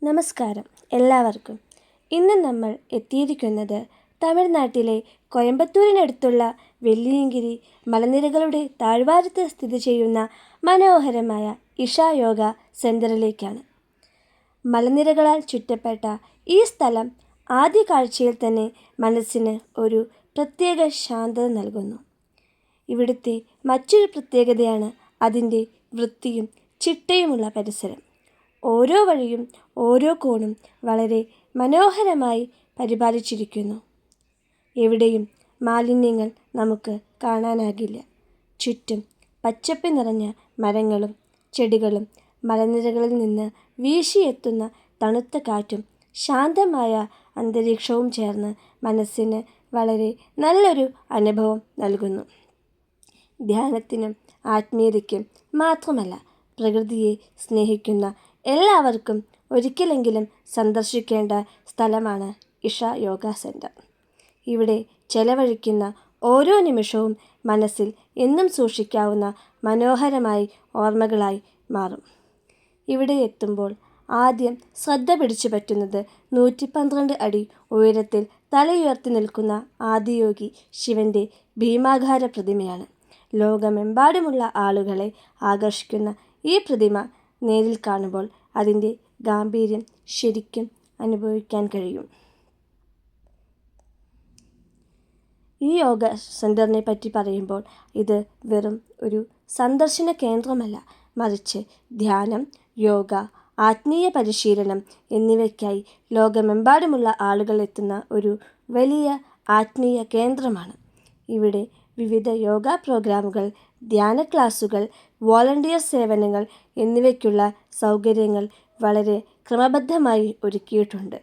നമസ്കാരം എല്ലാവർക്കും. ഇന്ന് നമ്മൾ എത്തിയിരിക്കുന്നത് തമിഴ്നാട്ടിലെ കോയമ്പത്തൂരിനടുത്തുള്ള വെള്ളിയങ്കിരി മലനിരകളുടെ താഴ്വാരത്ത് സ്ഥിതി ചെയ്യുന്ന മനോഹരമായ ഇഷ യോഗ സെൻ്ററിലേക്കാണ്. മലനിരകളാൽ ചുറ്റപ്പെട്ട ഈ സ്ഥലം ആദ്യ കാഴ്ചയിൽ തന്നെ മനസ്സിന് ഒരു പ്രത്യേക ശാന്തത നൽകുന്നു. ഇവിടുത്തെ മറ്റൊരു പ്രത്യേകതയാണ് അതിൻ്റെ വൃത്തിയും ചിട്ടയുമുള്ള പരിസരം. ഓരോ വഴിയും ഓരോ കോണും വളരെ മനോഹരമായി പരിപാലിച്ചിരിക്കുന്നു. എവിടെയും മാലിന്യങ്ങൾ നമുക്ക് കാണാനാകില്ല. ചുറ്റും പച്ചപ്പ് നിറഞ്ഞ മരങ്ങളും ചെടികളും മലനിരകളിൽ നിന്ന് വീശിയെത്തുന്ന തണുത്ത കാറ്റും ശാന്തമായ അന്തരീക്ഷവും ചേർന്ന് മനസ്സിന് വളരെ നല്ലൊരു അനുഭവം നൽകുന്നു. ധ്യാനത്തിനും ആത്മീയതയ്ക്കും മാത്രമല്ല, പ്രകൃതിയെ സ്നേഹിക്കുന്ന എല്ലാവർക്കും ഒരിക്കലെങ്കിലും സന്ദർശിക്കേണ്ട സ്ഥലമാണ് ഇഷ യോഗ സെൻ്റർ. ഇവിടെ ചെലവഴിക്കുന്ന ഓരോ നിമിഷവും മനസ്സിൽ എന്നും സൂക്ഷിക്കാവുന്ന മനോഹരമായി ഓർമ്മകളായി മാറും. ഇവിടെ എത്തുമ്പോൾ ആദ്യം ശ്രദ്ധ പിടിച്ചു പറ്റുന്നത് 112 അടി ഉയരത്തിൽ തലയുയർത്തി നിൽക്കുന്ന ആദിയോഗി ശിവൻ്റെ ഭീമാകാര പ്രതിമയാണ്. ലോകമെമ്പാടുമുള്ള ആളുകളെ ആകർഷിക്കുന്ന ഈ പ്രതിമ നേരിൽ കാണുമ്പോൾ അതിൻ്റെ ഗാംഭീര്യം ശരിക്കും അനുഭവിക്കാൻ കഴിയും. ഈ യോഗ സെൻ്ററിനെ പറ്റി പറയുമ്പോൾ ഇത് വെറും ഒരു സന്ദർശന കേന്ദ്രമല്ല, മറിച്ച് ധ്യാനം, യോഗ, ആത്മീയ പരിശീലനം എന്നിവയ്ക്കായി ലോകമെമ്പാടുമുള്ള ആളുകൾ എത്തുന്ന ഒരു വലിയ ആത്മീയ കേന്ദ്രമാണ്. ഇവിടെ വിവിധ യോഗ പ്രോഗ്രാമുകൾ, ധ്യാന ക്ലാസുകൾ, വോളണ്ടിയർ സേവനങ്ങൾ എന്നിവയ്ക്കുള്ള സൗകര്യങ്ങൾ വളരെ ക്രമബദ്ധമായി ഒരുക്കിയിട്ടുണ്ട്.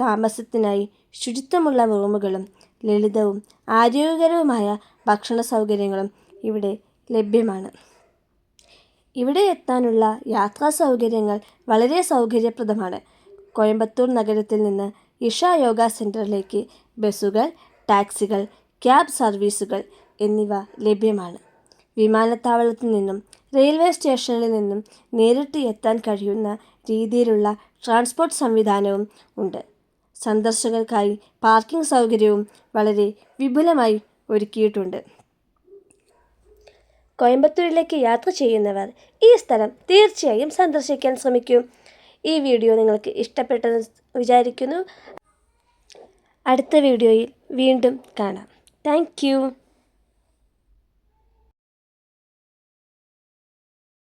താമസത്തിനായി ശുചിത്വമുള്ള റൂമുകളും ലളിതവും ആരോഗ്യകരവുമായ ഭക്ഷണ സൗകര്യങ്ങളും ഇവിടെ ലഭ്യമാണ്. ഇവിടെ എത്താനുള്ള യാത്രാ സൗകര്യങ്ങൾ വളരെ സൗകര്യപ്രദമാണ്. കോയമ്പത്തൂർ നഗരത്തിൽ നിന്ന് ഇഷ യോഗ സെൻ്ററിലേക്ക് ബസ്സുകൾ, ടാക്സികൾ, ക്യാബ് സർവീസുകൾ എന്നിവ ലഭ്യമാണ്. വിമാനത്താവളത്തിൽ നിന്നും റെയിൽവേ സ്റ്റേഷനിൽ നിന്നും നേരിട്ട് എത്താൻ കഴിയുന്ന രീതിയിലുള്ള ട്രാൻസ്പോർട്ട് സംവിധാനവും ഉണ്ട്. സന്ദർശകർക്കായി പാർക്കിംഗ് സൗകര്യവും വളരെ വിപുലമായി ഒരുക്കിയിട്ടുണ്ട്. കോയമ്പത്തൂരിലേക്ക് യാത്ര ചെയ്യുന്നവർ ഈ സ്ഥലം തീർച്ചയായും സന്ദർശിക്കാൻ ശ്രമിക്കൂ. ഈ വീഡിയോ നിങ്ങൾക്ക് ഇഷ്ടപ്പെട്ടെന്ന് വിചാരിക്കുന്നു. അടുത്ത വീഡിയോയിൽ വീണ്ടും കാണാം. Thank you.